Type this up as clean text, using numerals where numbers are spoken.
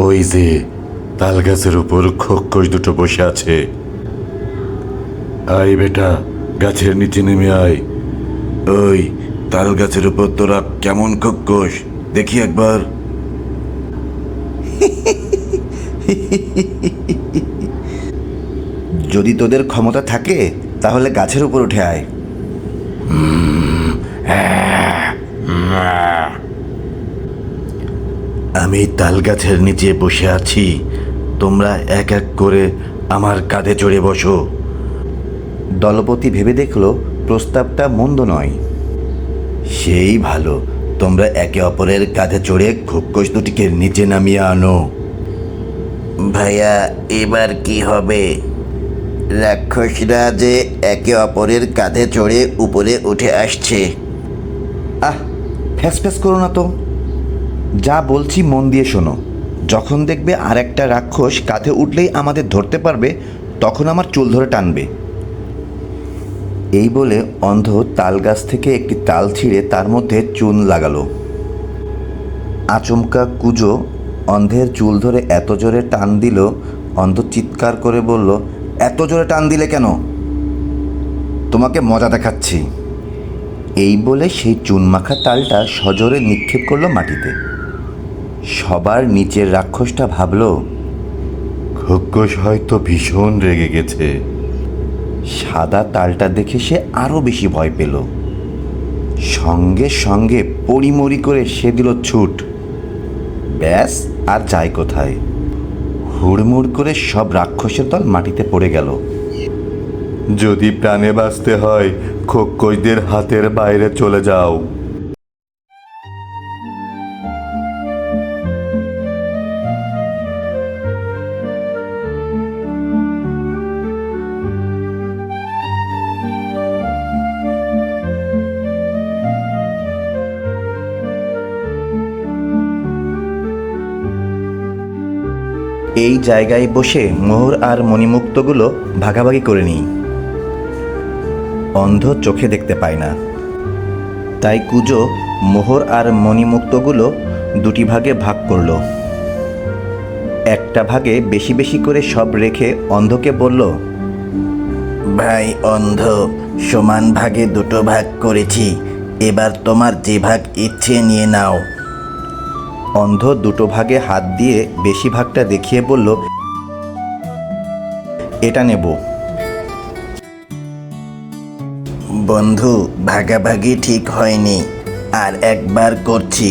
ওই যে তাল গাছের উপর খোক্কস দুটো বসে আছে। আয় বেটা, গাছের নিচে নেমে আয়। ওই তাল গাছের উপর তোরা কেমন খোক্কস দেখি একবার। যদি তোদের ক্ষমতা থাকে তাহলে গাছের উপর উঠে আয়। আমি তাল গাছের নিচে বসে আছি, তোমরা এক এক করে আমার কাঁধে চড়ে বসো। দলপতি ভেবে দেখল প্রস্তাবটা মন্দ নয়। সেই ভালো, তোমরা একে অপরের কাঁধে চড়ে খোক্কস দুটিকে নিচে নামিয়ে আনো। ভাইয়া, এবার কি হবে? রাক্ষসরা যে একে অপরের কাঁধে চড়ে উপরে উঠে আসছে। আহ, ফ্যাস ফ্যাস করো না তো। যা বলছি মন দিয়ে শোনো। যখন দেখবে আর একটা রাক্ষস কাঁধে উঠলেই আমাদের ধরতে পারবে, তখন আমার চুল ধরে টানবে। এই বলে অন্ধ তাল গাছ থেকে একটি তাল ছিঁড়ে তার মধ্যে চুন লাগালো। আচমকা কুজো অন্ধের চুল ধরে এত জোরে টান দিল, অন্ধ চিৎকার করে বলল, এত জোরে টান দিলে কেন? তোমাকে মজা দেখাচ্ছি। এই বলে সেই চুনমাখা তালটা সজোরে নিক্ষেপ করলো মাটিতে। সবার নিচের রাক্ষসটা ভাবল, খোক্কস হয়তো ভীষণ রেগে গেছে। সাদা তালটা দেখে সে আরও বেশি ভয় পেল। সঙ্গে সঙ্গে পড়িমড়ি করে সে দিল ছুট। ব্যাস, আর যায় কোথায়? হুড়মুড় করে সব রাক্ষসের দল মাটিতে পড়ে গেল। যদি প্রাণে বাঁচতে হয়, খোক্কসদের হাতের বাইরে চলে যাও। এই জায়গায় বসে মোহর আর মণিমুক্তগুলো ভাগাভাগি করে নিই। অন্ধ চোখে দেখতে পায় না, তাই কুজো মোহর আর মণিমুক্তগুলো দুটি ভাগে ভাগ করলো। একটা ভাগে বেশি বেশি করে সব রেখে অন্ধকে বলল, ভাই অন্ধ, সমান ভাগে দুটো ভাগ করেছি, এবার তোমার যে ভাগ ইচ্ছে নিয়ে নাও। অন্ধ দুটো ভাগে হাত দিয়ে বেশি ভাগটা দেখিয়ে বলল, এটা নেব। বন্ধু, ভাগাভাগি ঠিক হয়নি, আর একবার করছি।